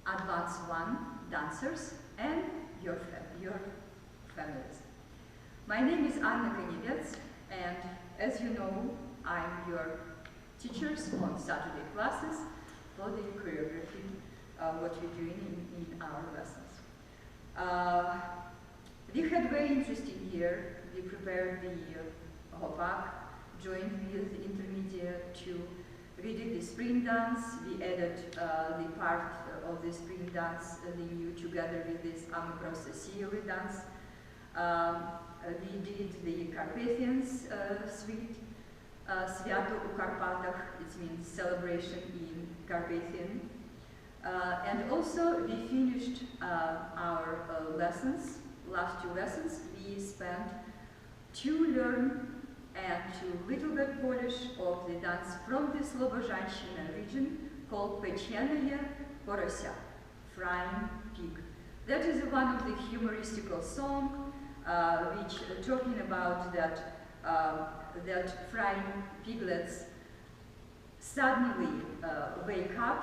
Advanced 1 dancers and your families. My name is Anna Konevets, and as you know, I'm your teachers on Saturday classes for the choreography, what we're doing in our lessons. We had very interesting year. We prepared the Hopak, joined with the intermediate to we did the spring dance. We added the part of the spring dance, the new, together with this Amicrosa dance. We did the Carpathians suite, Sviato u Karpatach, it means celebration in Carpathian. And also we finished our lessons, last 2 lessons. We spent to learn and to little bit polish of the dance from the Slobozhanщina region called Pechenaya Porosia, frying pig. That is one of the humoristical song which talking about that that frying piglets suddenly wake up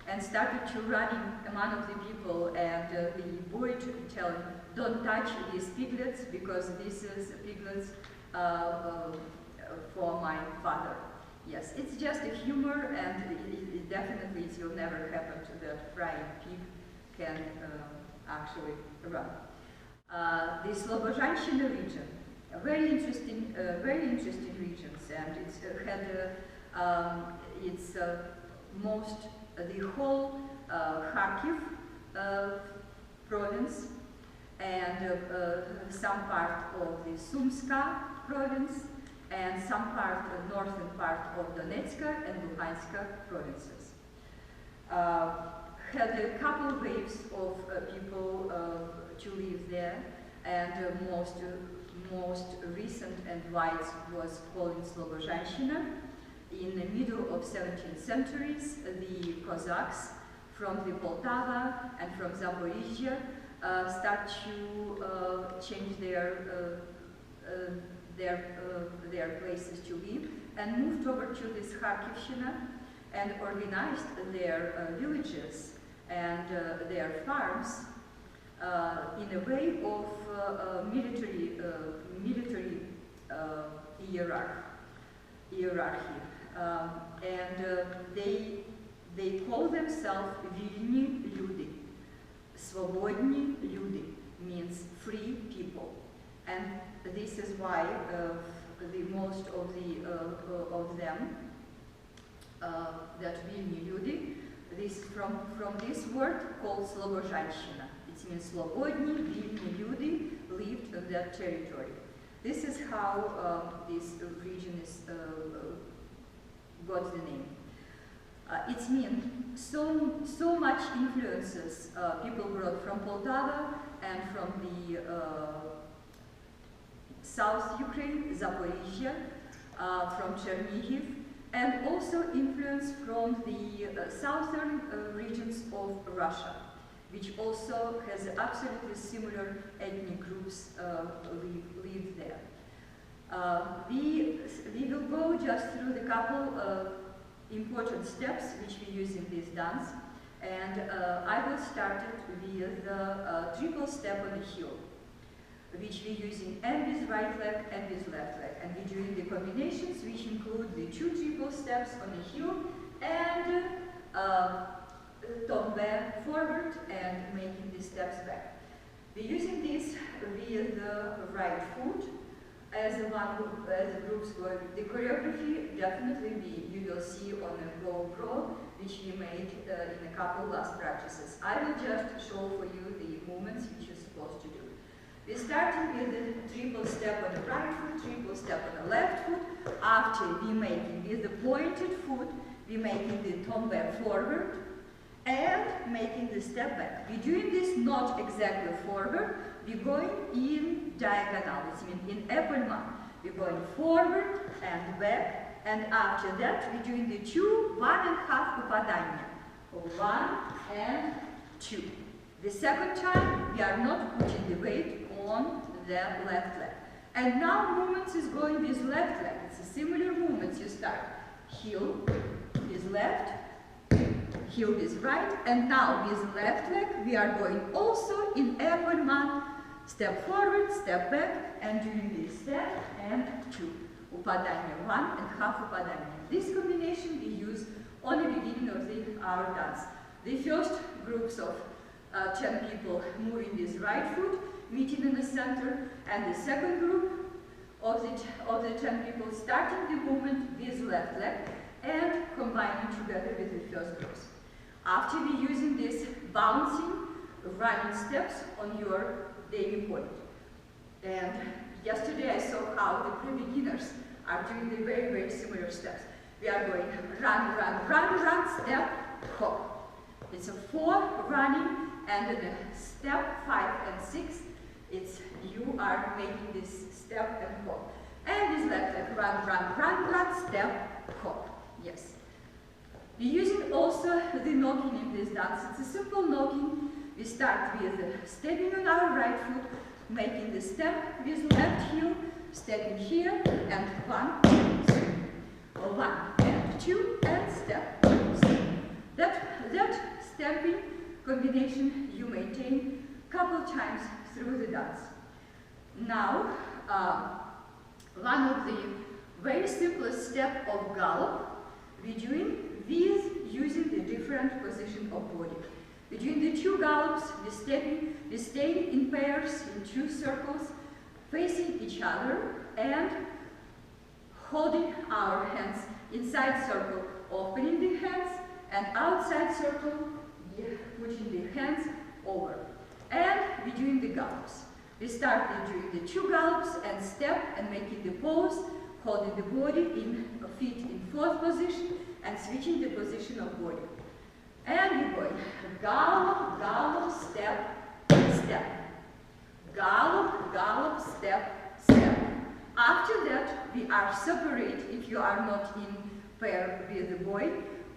and started to running among the people, and the boy to tell him, don't touch these piglets because this is piglets for my father. Yes, it's just a humor, and it definitely it will never happen to that frying pig can actually run. The Slobozhanщina region, very interesting regions, and it's had its most the whole Kharkiv province and some part of the Sumska province and some part, northern part of Donetsk and Luhansk provinces. Had a couple waves of people to live there, and most recent and wide was called in Slobozhanщina. In the middle of 17th centuries, the Cossacks from the Poltava and from Zaporizhia start to change their places to live and moved over to this Kharkivshina and organized their villages and their farms in a way of military hierarchy. And they call themselves Vilni Люди. Svobodni Люди means free people, and this is why the most of them that Vilni Люди, this from this word called Slobozhanщina. It means Slobodni Vilni Люди lived on that territory. This is how this region is got the name. It means so much influences people brought from Poltava and from the South Ukraine, Zaporizhia, from Chernihiv, and also influence from the southern regions of Russia, which also has absolutely similar ethnic groups live there. We will go just through the couple important steps which we use in this dance, and I will start it with the triple step on the heel, which we using and with right leg and with left leg, and we doing the combinations which include the 2 triple steps on the heel and tombe forward and making the steps back. We're using this with the right foot. As the groups go, the choreography definitely you will see on a GoPro, which we made in a couple last practices. I will just show for you the movements which you're supposed to do. We're starting with the triple step on the right foot, triple step on the left foot. After we making with the pointed foot, we making the tombe forward and making the step back. We're doing this not exactly forward. We're going in diagonal, it means in épaulement. We're going forward and back, and after that we're doing the 2 1.5 попадания. 1 and 2. The second time we are not putting the weight on the left leg. And now movements is going with left leg. It's a similar movements. You start heel is left, heel with right, and now with left leg we are going also in F1, step forward, step back, and doing this step and 2. Upadanya 1 and half upadanya. This combination we use on the beginning of our dance. The first groups of 10 people moving with right foot, meeting in the center, and the second group of the 10 people starting the movement with left leg and combining together with the first groups. After we using this bouncing, running steps on your daily point. And yesterday I saw how the pre-beginners are doing the very, very similar steps. We are going run, run, run, run, step, hop. It's a 4 running, and then a step 5 and 6. It's you are making this step and hop. And this left leg, run, run, run, run, step, hop. Yes. We're using also the knocking in this dance. It's a simple knocking. We start with stepping on our right foot, making the step with left heel, stepping here, and 1, 2, 3. 1 and 2, and step, step. That stepping combination you maintain a couple times through the dance. Now, one of the very simplest step of gallop we're doing with using the different position of body. We're doing the 2 gallops, we're staying in pairs in 2 circles, facing each other and holding our hands inside circle, opening the hands, and outside circle, pushing the hands over. And we're doing the gallops. We start with doing the 2 gallops and step and making the pose, holding the body in feet in 4th position and switching the position of body. And we're going gallop, gallop, step, step. Gallop, gallop, step, step. After that, we are separate, if you are not in pair with the boy,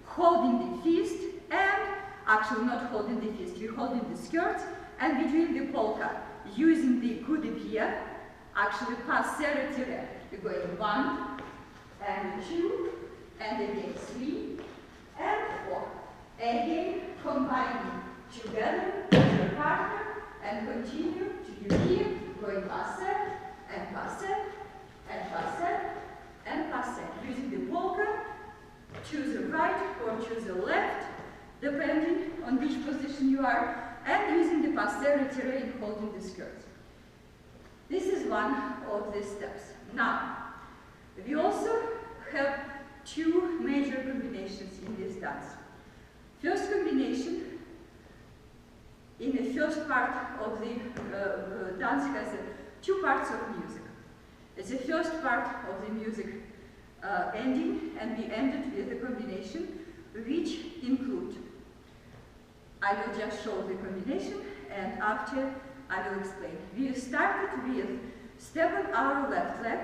holding the fist, and actually not holding the fist, we're holding the skirts, and we're doing the polka, using the coup de pied, actually passer retire. We're going 1, and 2, and again 3, and 4. Again, combining together with your partner, and continue to do here, going passer, and passer, and passer, and passer. Using the polka, choose the right or choose the left, depending on which position you are, and using the passer retire in holding the skirt. This is one of the steps. Now, we also have 2 major combinations in this dance. First combination, in the first part of the dance has 2 parts of music. It's the first part of the music ending, and we ended with a combination which include, I will just show the combination, and after I will explain. We started with step on our left leg,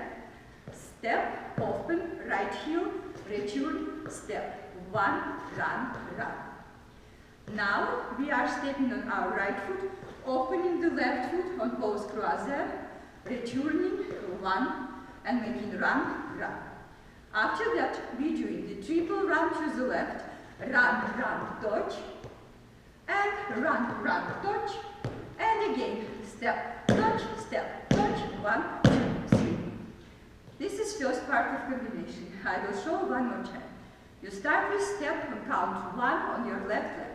step, open, right heel, return, step, 1, run, run. Now we are stepping on our right foot, opening the left foot on pose croisette, returning 1 and making run, run. After that, we're doing the triple run to the left, run, run, dodge, and run, run, dodge, and again, step, dodge, 1, 2, 3. This is first part of combination. I will show one more time. You start with step and count 1 on your left leg.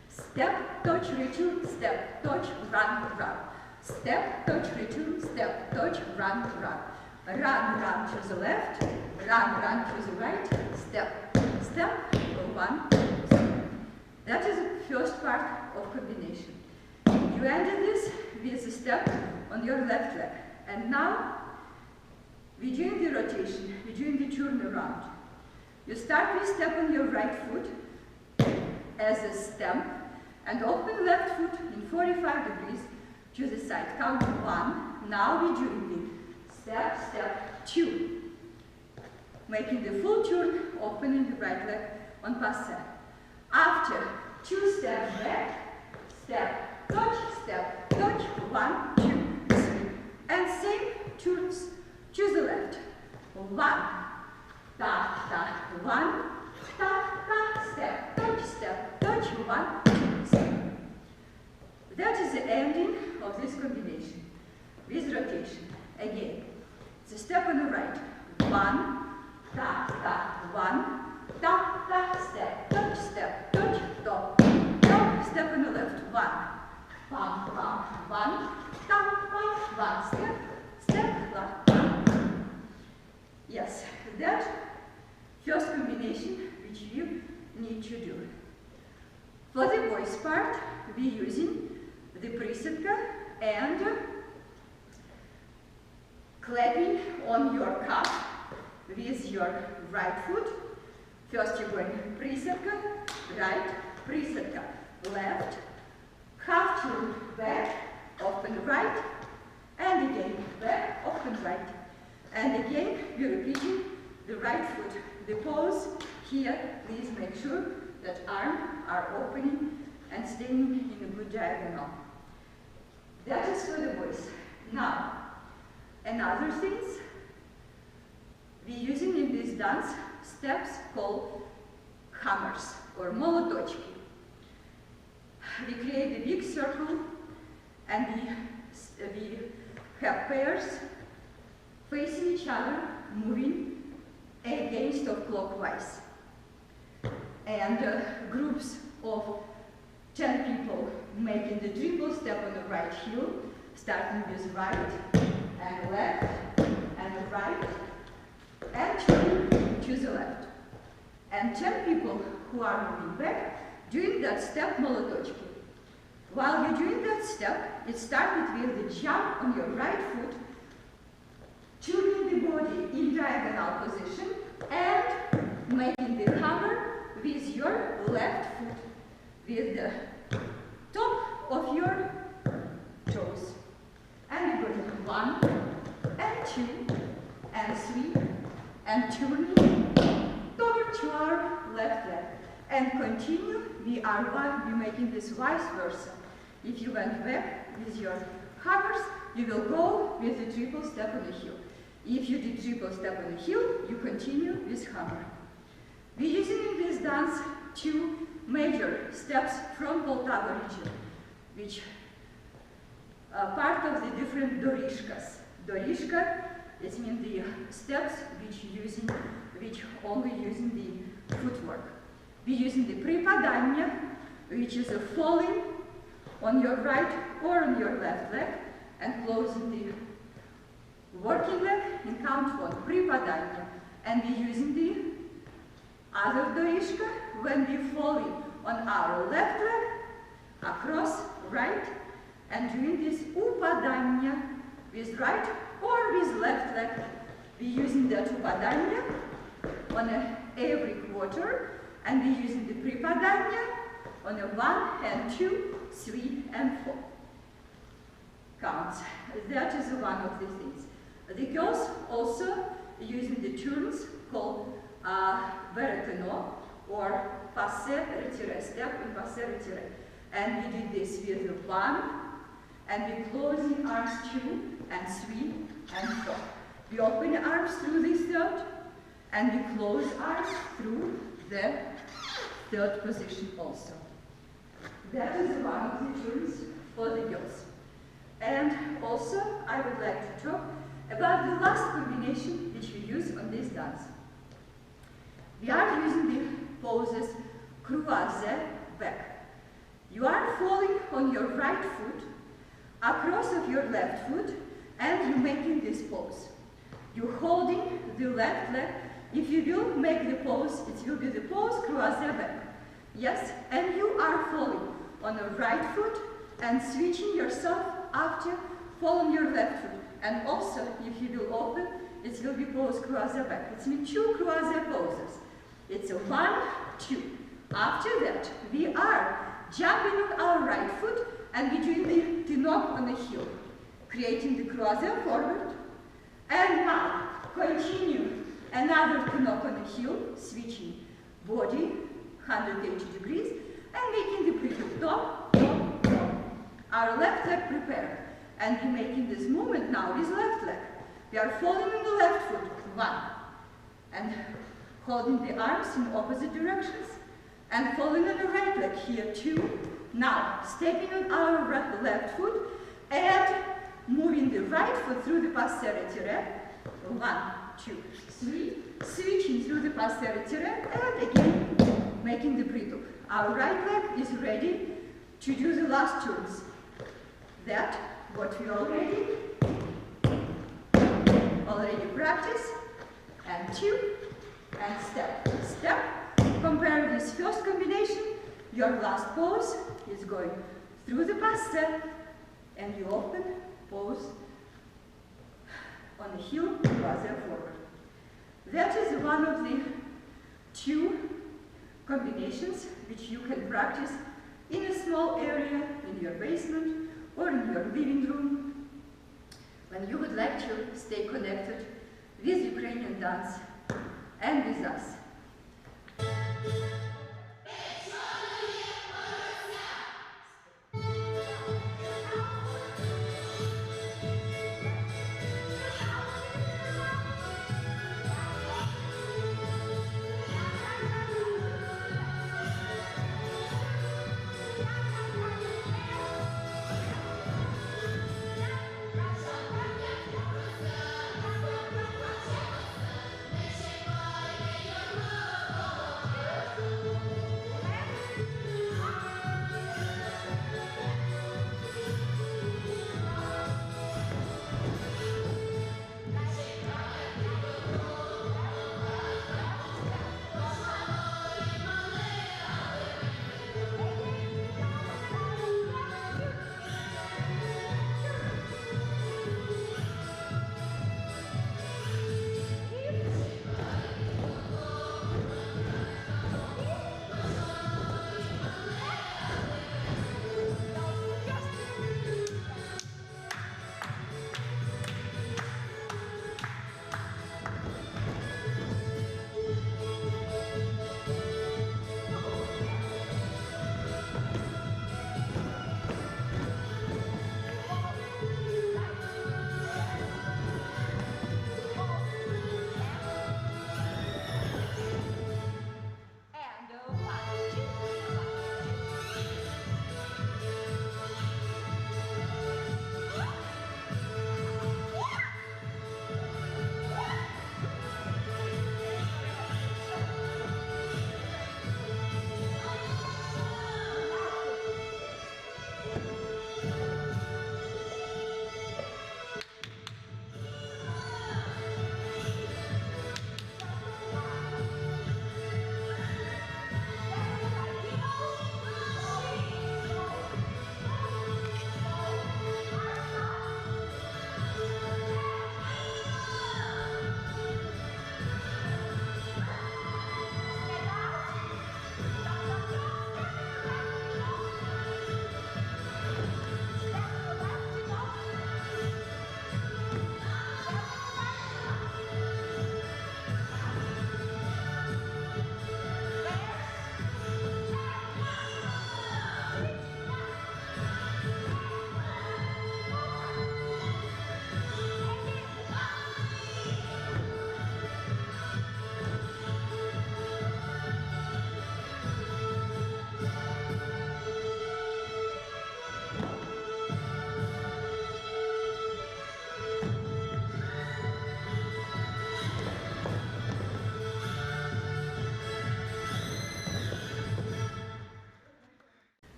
Step, dodge, return, step, dodge, run, run. Step, dodge, return, step, dodge, run, run. Run, run to the left, run, run to the right, step, step, 1, 2. That is the first part of combination. You ended this with a step on your left leg. And now, we're doing the rotation, we're doing the turn around. You start with step on your right foot as a stamp, and open left foot in 45 degrees to the side. Count 1. Now we're doing the step, step, 2. Making the full turn, opening the right leg on passe. After 2 steps back, step, dodge, 1, 2, 3. And same turns to the left. 1, ta, ta, 1, tap, tap, step, touch, 1, 2, step. That is the ending of this combination with rotation. Again, the step on the right, 1, tap, tap, 1, tap, tap, step, touch, top, top, step on the left, 1, pam, pam, 1, tap, tap, 1, step, left. Yes, that first combination which you need to do. For the boys part, we're using the приседка and clapping on your calf with your right foot. First you're going приседка, right, приседка, left, half turn back, open right, and again back, open right. And again, we're repeating the right foot. The pose here, please make sure that arms are opening and staying in a good diagonal. That is for the boys. Now, another things, we're using in this dance steps called hammers or молоточки. We create a big circle and we have pairs facing each other, moving against or clockwise. And groups of 10 people making the triple step on the right heel, starting with right and left and right, and turning to the left. And 10 people who are moving back, doing that step молоточки. While you're doing that step, it started with the jump on your right foot, turning the body in diagonal position and making the hammer with your left foot, with the top of your toes. And you go to 1 and 2 and 3 and turning to our left leg. And continue, we're making this vice versa. If you went back with your hammers, you will go with the triple step on the heel. If you did triple step on the heel, you continue with hammer. We're using in this dance 2 major steps from Poltava region, which are part of the different dorishkas. Dorishka, it means the steps which only using the footwork. We're using the приpadание, which is a falling on your right or on your left leg and closing the working leg in count 1, приpadание. And we're using the other dorishka when we're falling on our left leg, across, right, and doing this упадание with right or with left leg. We're using that упадание on every quarter, and we're using the приpadание on a 1 and 2, 3 and 4 counts. That is one of the things. The girls also using the turns called verreteno or passe retire, step and passe retire. And we did this with the 1, and we closing arms 2 and 3 and 4. We open arms through the third, and we close arms through the third position also. That is one of the turns for the girls. And also, I would like to talk about the last combination which we use on this dance. We are using the poses croisé back. You are falling on your right foot, across of your left foot, and you're making this pose. You're holding the left leg. If you will make the pose, it will be the pose croisé back. Yes, and you are falling on the right foot and switching yourself after falling your left foot. And also, if you will open, it will be pose croisé back. It means 2 croisé poses. It's a 1, 2. After that, we are jumping on our right foot and we're doing the knock on the heel, creating the croisé forward. And now, continue another knock on the heel, switching body 180 degrees and making the prefix top, top, top. Our left leg prepared. And we're making this movement now with left leg. We are falling on the left foot, 1. And holding the arms in opposite directions, and falling on the right leg here, 2. Now, stepping on our left foot, and moving the right foot through the posterity rep. 1, 2, 3. Switching through the posterity rep, and again, making the pre-loop. Our right leg is ready to do the last turns. That, what we already practice. And 2, and step, step. Compare this first combination. Your last pose is going through the pastel, and you open, pose on the heel, rather forward. That is one of the 2 combinations which you can practice in a small area, in your basement or in your living room, when you would like to stay connected with Ukrainian dance and with us.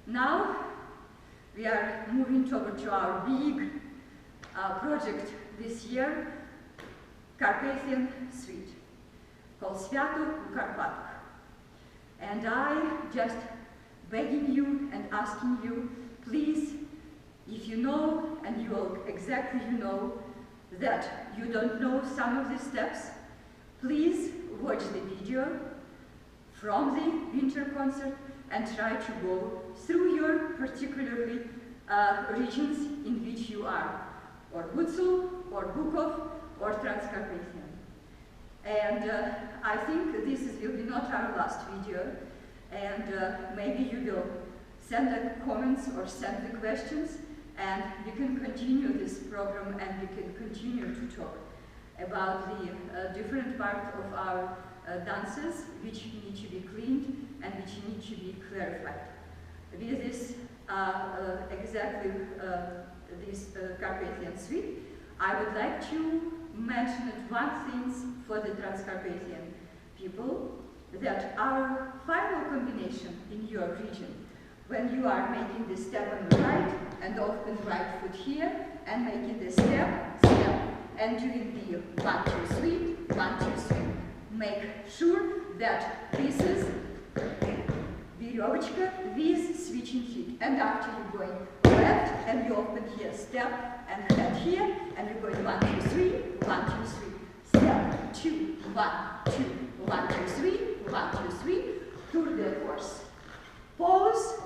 Now we are moving toward to our big project this year, Carpathian Suite, called Свято у Карпатах. And I just begging you and asking you, please, if you know, and you will exactly know, that you don't know some of the steps, please watch the video from the winter concert and try to go through your particularly regions in which you are, or Butsul, or Bukov, or Transcarpathian. And I think this will be not our last video, and maybe you will send the comments or send the questions, and we can continue this program, and we can continue to talk about the different parts of our dances which need to be cleaned and which need to be clarified. With this exactly this Carpathian suite, I would like to mention one thing for the Transcarpathian people, that our final combination in your region, when you are making the step on the right and open right foot here and making the step, and doing the 1, 2, 3, 1, 2, 3. Make sure that this is веревочка with switching feet. And after you're going left and you open here, step and head here, and you're going 1, 2, 3, 1, 2, 3. Step, 2, 1, 2, 1, 2, 3, 1, 2, 3. Tour de force. Pause,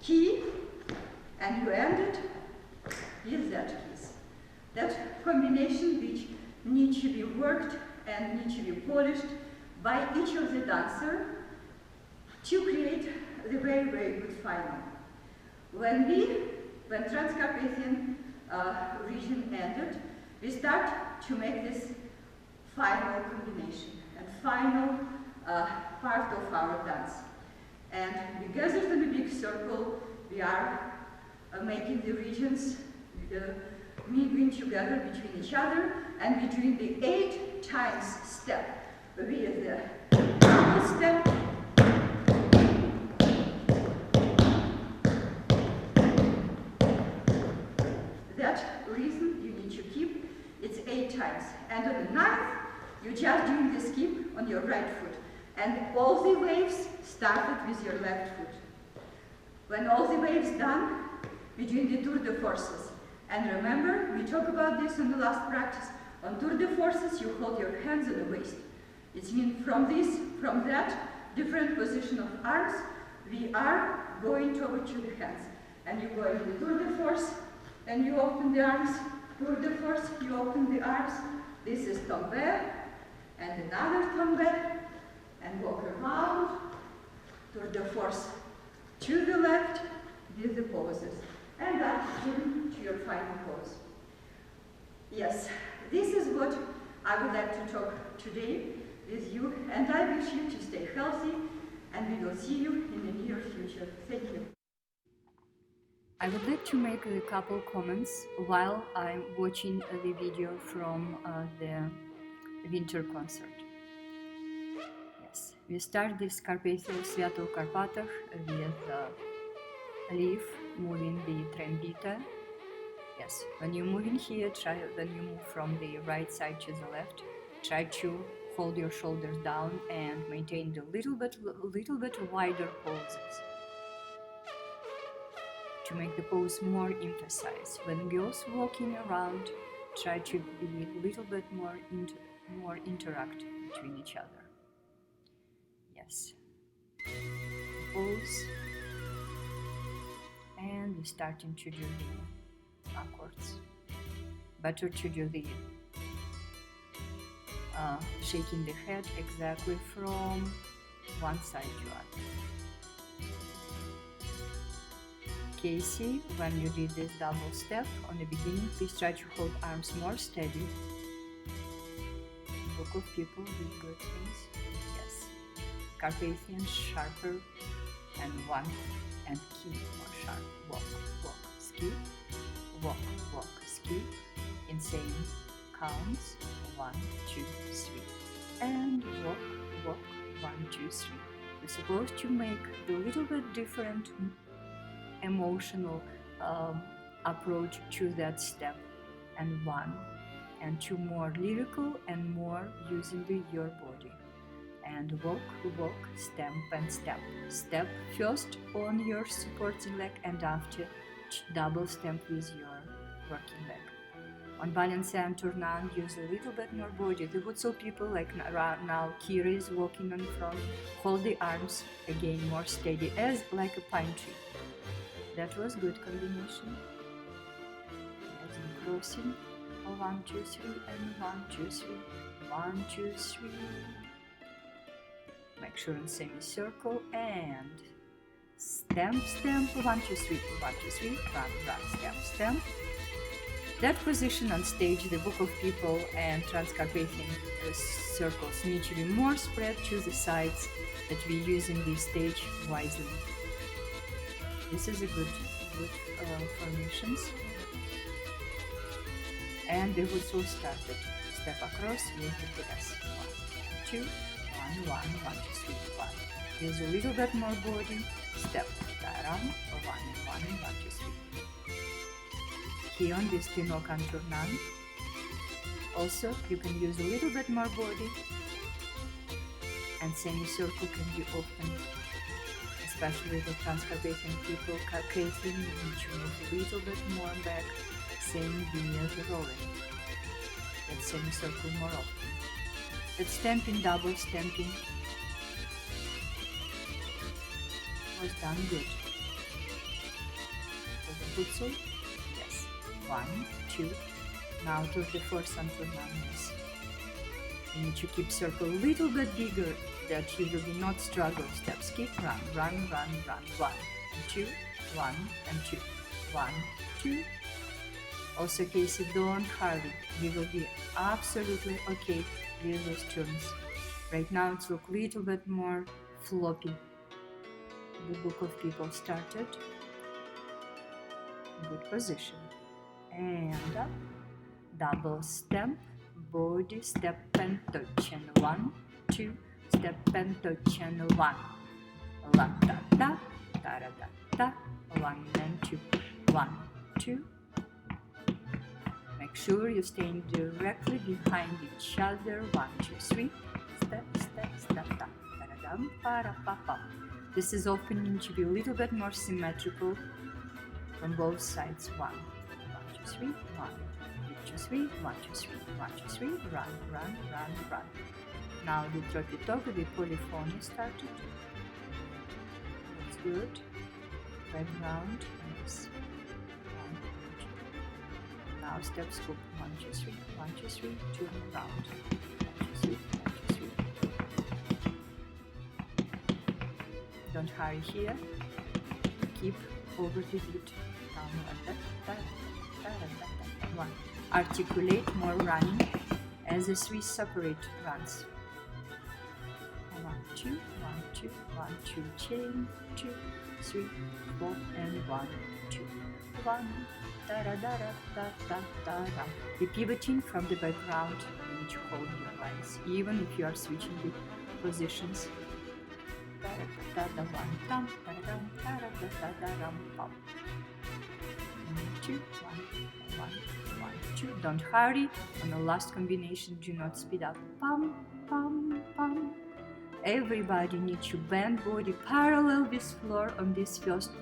key, and you end it with that keys. That combination which needs to be worked and needs to be polished by each of the dancer to create the very, very good final. When Transcarpathian region ended, we start to make this final combination and final part of our dance. And we gathered in a big circle, we are making the regions mingling together between each other, and we're doing the 8 times step with the double step, that rhythm you need to keep, it's 8 times. And on the 9th, you're just doing the skip on your right foot. And all the waves started with your left foot. When all the waves done, we're doing the tour de forces. And remember, we talked about this in the last practice. On tour de forces, you hold your hands on the waist. It means from that different position of arms, we are going over to the hands. And you go in the tour de force, and you open the arms. Tour de force, you open the arms. This is tombe, and another tombe, and walk around. Tour de force to the left with the poses. And that to your final pose. Yes, this is what I would like to talk today with you, and I wish you to stay healthy, and we will see you in the near future. Thank you. I would like to make a couple comments while I'm watching the video from the winter concert. Yes, we start this Carpathian Sviato Karpatach with leaf moving the trembita. Yes, when you're moving here, when you move from the right side to the left, try to hold your shoulders down and maintain the little bit wider poses to make the pose more emphasized. When girls walking around, try to be a little bit more interactive between each other. Yes. Pose. And we're starting to do the accords. Better to do the shaking the head exactly from one side to other. Casey, when you did this double step on the beginning, please try to hold arms more steady. Book of people with good things. Yes. Carpathian sharper and one and keep more sharp. Walk, walk, skip. Walk, walk, skip. In same counts. 1, 2, 3. And walk, walk, 1, 2, 3. You're supposed to make a little bit different emotional approach to that step, and 1 and 2 more lyrical and more using your body. And walk, walk, stamp and step. Step first on your supporting leg and after double stamp with your working leg. On balance and tournant, use a little bit more body. The Hutsal people, like now Kira is walking on front, hold the arms again more steady as like a pine tree. That was good combination. Yes, and crossing. 1, 2, 3 and 1, 2, 3. 1, 2, 3. Make sure in semicircle and stamp, stamp. 1, 2, 3. 1, 2, 3. Run, run, stamp, stamp. That position on stage, the book of people and Transcarpathian circles need to be more spread to the sides that we use in this stage wisely. This is a good formations. And we would so start it. Step across with the press. 1, 2, 1, 1, 1, 2, 3, 1. There's a little bit more body. Step. Taram. 1, 1, 1, 2, 3. Here on this Tino contour none. Also, you can use a little bit more body, and semicircle can be open, especially the Transcarpathian people. Carpathian, you need to move a little bit more back, same via the rolling. That's semicircle more often. That stamping, double stamping was done good. For the Hutsul, yes. 1, 2. Now to the first and numbers. You need to keep circle a little bit bigger that you will not struggle. Step, skip, run, run, run, run. 1 and 2, 1 and 2, 1, 2. Also, Casey, don't hurry. You will be absolutely okay with those turns. Right now it's look a little bit more floppy. The book of people started. Good position. And up. Double stamp, body, step and touch, and 1, 2, step and touch, and 1. La da da, da da da, 1 and 2, 1, 2. Make sure you stay directly behind each other. 1, 2, 3. Step, step, step, da da dum, para pa pa. This is opening to be a little bit more symmetrical from both sides. 1, 2, 3, 1. 2, 3, 1, 2, 3, 1, 2, 3, run, run, run, run. Now the tropitoke, the polyphony started. That's good. Background, yes. 1, 2. Now step scoop. 1, 2, 3, 1, 2, 3, 2, round. 1, 2, 3, 1, 2, 3. Don't hurry here. Keep over the beat. Down like that. Da, da, da, da, da. 1. Articulate more running as the 3 separate runs. 1, 2, 1, 2, 1, 2, chain, 2, 3, 4, and 1, 2, 1, da da da da da da da. The pivoting from the background, you need to hold your lines, even if you are switching the positions. Da da da da 1, dum, da da dum, da da da da da dum, pop. 2, 1, 1. 1, 2. Don't hurry. On the last combination, do not speed up. Pum, pum, pum. Everybody needs to bend body parallel with floor on this first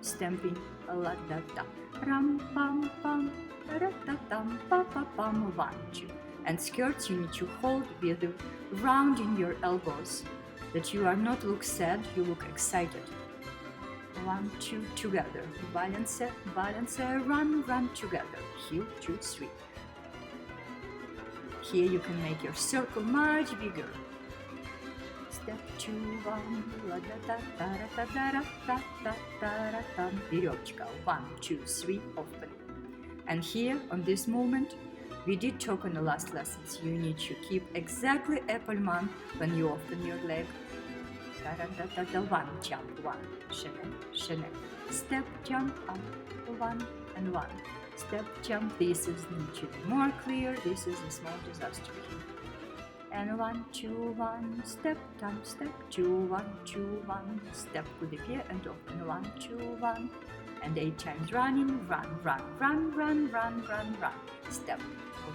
stamping. La da da. Ram, pam, pam. Da da dum, pa pa pam. 1, 2. And skirts you need to hold with the round in your elbows, that you are not look sad, you look excited. 1, 2, together. Balance, balance, run, run together. Heel, 2, 3. Here you can make your circle much bigger. Step 2, 1, la da da da da da da da da da da. Веревочка. 1, 2, 3, open. And here on this moment, we did talk on the last lessons. You need to keep exactly Appleman when you open your leg. Da da da da 1, jump 1, Chanel, Chanel. Step, jump up, 1 and 1. Step, jump. This is need to be more clear. This is a small disaster here. And 1, 2, 1. Step, jump, step. 2, 1, 2, 1. Step to the pied and open. 1, 2, 1. And 8 times running. Run, run, run, run, run, run, run. Step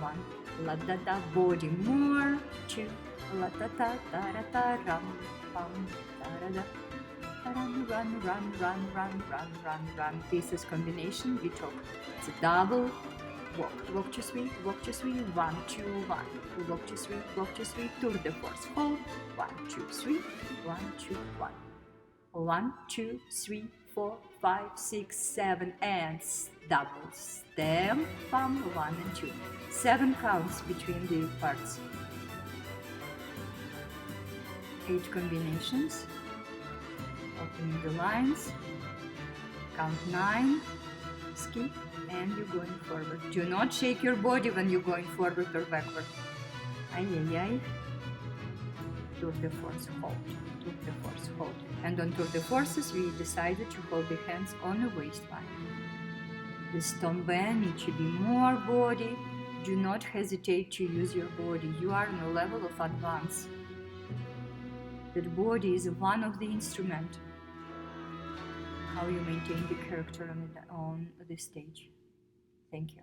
1. La da da. Body more. 2. La da da da da da. Ram. Run, run, run, run, run, run, run, run. This is combination. We talk. It's a double walk. Walk to 3, walk to 3, 1, 2, 1. Walk to 3, walk to 3. Tour de force. Hold. 1, 2, 3. 1, 2, 1. 1, 2, 3, 4, 5, 6, 7, and double stamp. 1 and 2. 7 counts between the parts. 8 combinations. Opening the lines. Count 9. Skip. and you're going forward. Do not shake your body when you're going forward or backward. Ay, ay, ay. Tour de force, hold. Tour de force, hold. And on tour de forces, we decided to hold the hands on the waistline. This tombe needs to be more body. Do not hesitate to use your body. You are on a level of advance. That body is one of the instruments how you maintain the character on the stage. Thank you.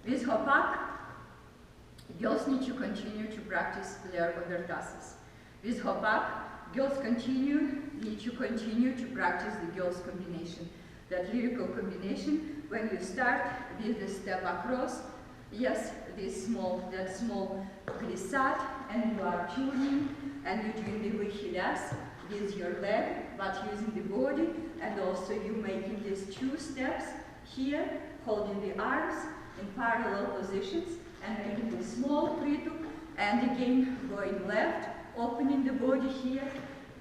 With hopak, girls need to continue to practice their overtosses. With hopak, girls need to continue to practice the girls combination. That lyrical combination when you start with the step across, yes, that small glissade, and you are tuning and you're doing the vykhilias with your leg, but using the body, and also you making these two steps here, holding the arms in parallel positions and making the small prituk, and again going left, opening the body here,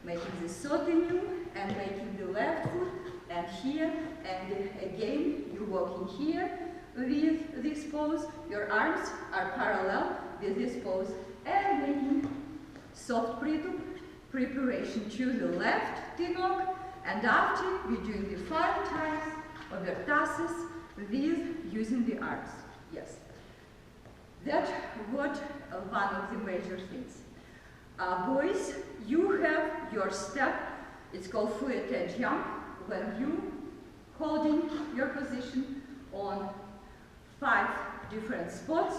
making the sotenu and making the left foot and here, and again you're walking here with this pose, your arms are parallel with this pose, and making soft prituk, preparation to the left tinok, and after we're doing the 5 times overtosses with using the arms. Yes, that's what one of the major things. Boys, you have your step, it's called fouetté jump, when you holding your position on 5 different spots.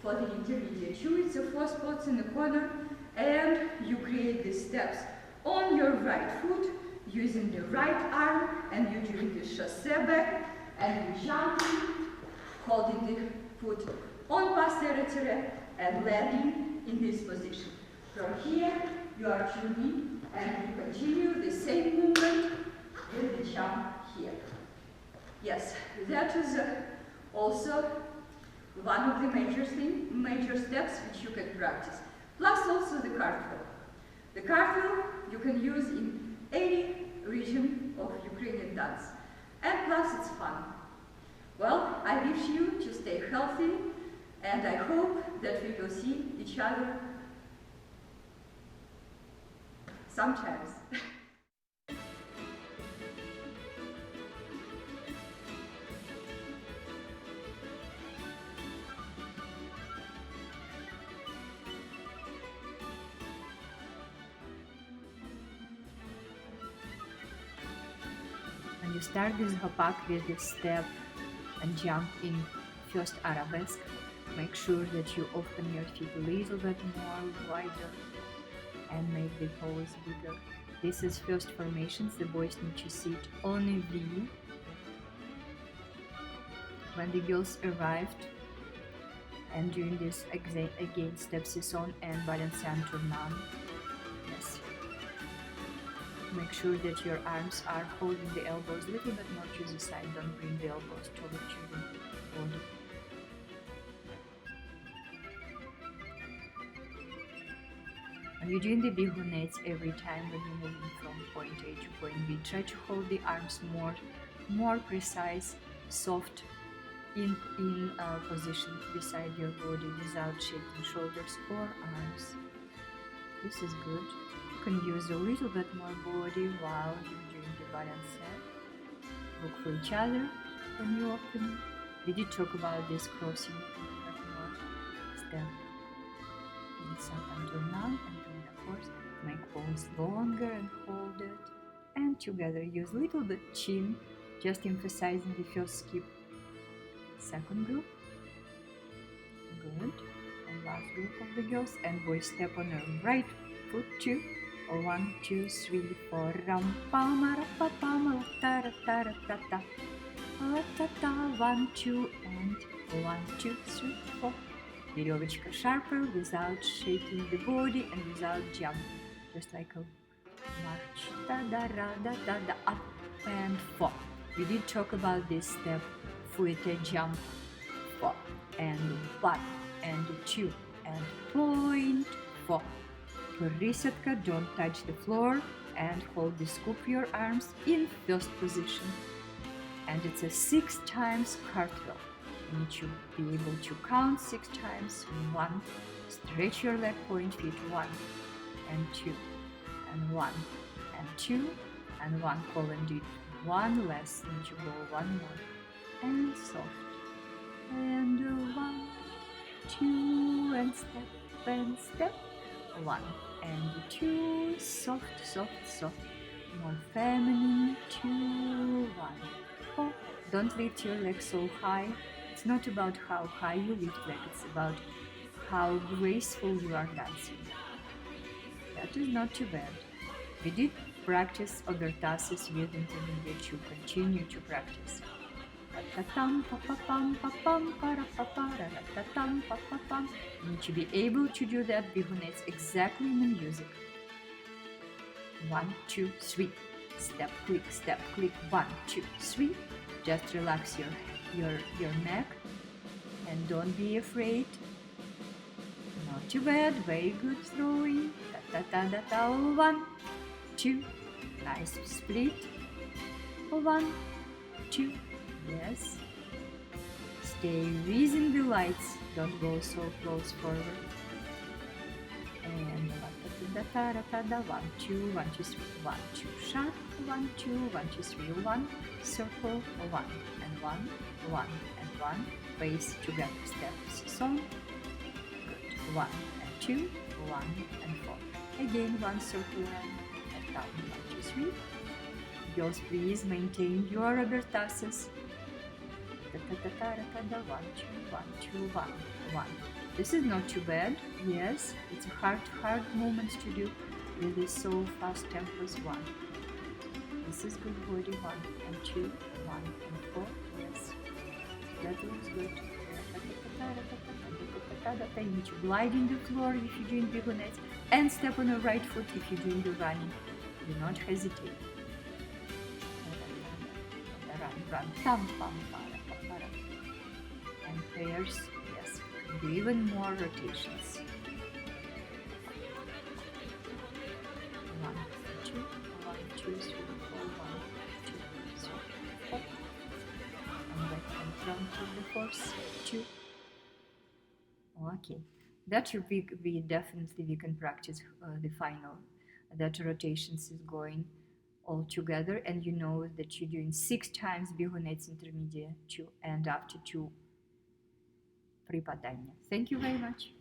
For the intermediate 2, it's 4 spots in the corner, and you create the steps on your right foot using the right arm, and you're doing the chassé back, and you're jumping, holding the foot on pas terre and landing in this position. From here, you are tuning, and you continue the same movement with the jump here. Yes, that is also one of the major steps which you can practice. Plus also the cartwheel. The cartwheel you can use in any region of Ukrainian dance. And plus it's fun. Well, I wish you to stay healthy, and I hope that we will see each other sometimes. When you start this hopak with the step and jump in first arabesque, make sure that you open your feet a little bit more wider and make the pose bigger. This is first formations, the boys need to sit on a V. When the girls arrived and doing this again, step sisson and balancian tournant. Yes. Make sure that your arms are holding the elbows a little bit more to the side. Don't bring the elbows toward the body. And you're doing the bihunets every time when you're moving from point A to point B. Try to hold the arms more precise, soft in position beside your body without shaking shoulders or arms. This is good. You can use a little bit more body while you're doing the balance. Look for each other when you open. Did you talk about this crossing more step? And now, and of course, make pose longer and hold it. And together use a little bit chin, just emphasizing the first skip. Second group. Good. And last group of the girls. And boys step on the right foot too. 1, 2, 3, 4. Ram pama ra pama ta ra ta ra ta ta. Ta ta 1, 2 and 1, 2, 3, 4. Веревочка sharper without shaking the body and without jumping. Just like a march. Da-da-ra-da-da-da, up and 4. We did talk about this step. Fouette jump. 4 and 1 and 2 and point. 4. Присядка, don't touch the floor and hold the scoop your arms in first position. And it's a 6 times cartwheel. You need to be able to count 6 times. 1, stretch your leg, point feet, 1 and 2 and 1 and 2 and 1. Call and do it 1 less, need to go 1 more and soft and 1, 2 and step 1 and 2, soft, more feminine, 2, 1, 4. Don't lift your legs so high. It's not about how high you lift leg, it's about how graceful you are dancing. That is not too bad. We did practice obertasses with intermediate. You continue to practice. You need to be able to do that bihunets exactly in the music. 1, 2, 3. Step, click, 1, 2, 3. Just relax your neck and don't be afraid. Not too bad, very good throwing. 1, 2. Nice split. 1, 2. Yes. Stay within the lights. Don't go so close forward. And 1, 2, 1, 2, 3. 1, 2, sharp. 1, 2, 1, 2, 3. 1, circle. 1 and 1, 1 and 1. Face together. Steps. Song. Good. 1 and 2, 1 and 4. Again, 1 circle and down. 1, 2, 3. Girls, please maintain your obertasses. 1, 2, 1, 2, 1, 1. This is not too bad. Yes, it's a hard movement to do with this so fast tempos. 1. This is good body. 1 and 2, 1 and 4. Yes, that looks good. You need to glide in the floor if you're doing bihunets and step on the right foot if you're doing the running. Do not hesitate. Run, tam, pam, para. And pairs, yes, do even more rotations. 1, 2, 1, 2, 3, 4, 1, 2, 3, 4. And back and front to the horse, 2. Okay, that we definitely can practice the final. That rotations is going all together, and you know that you're doing 6 times bihunets intermediate 2 and after 2 приpadания. Thank you very much.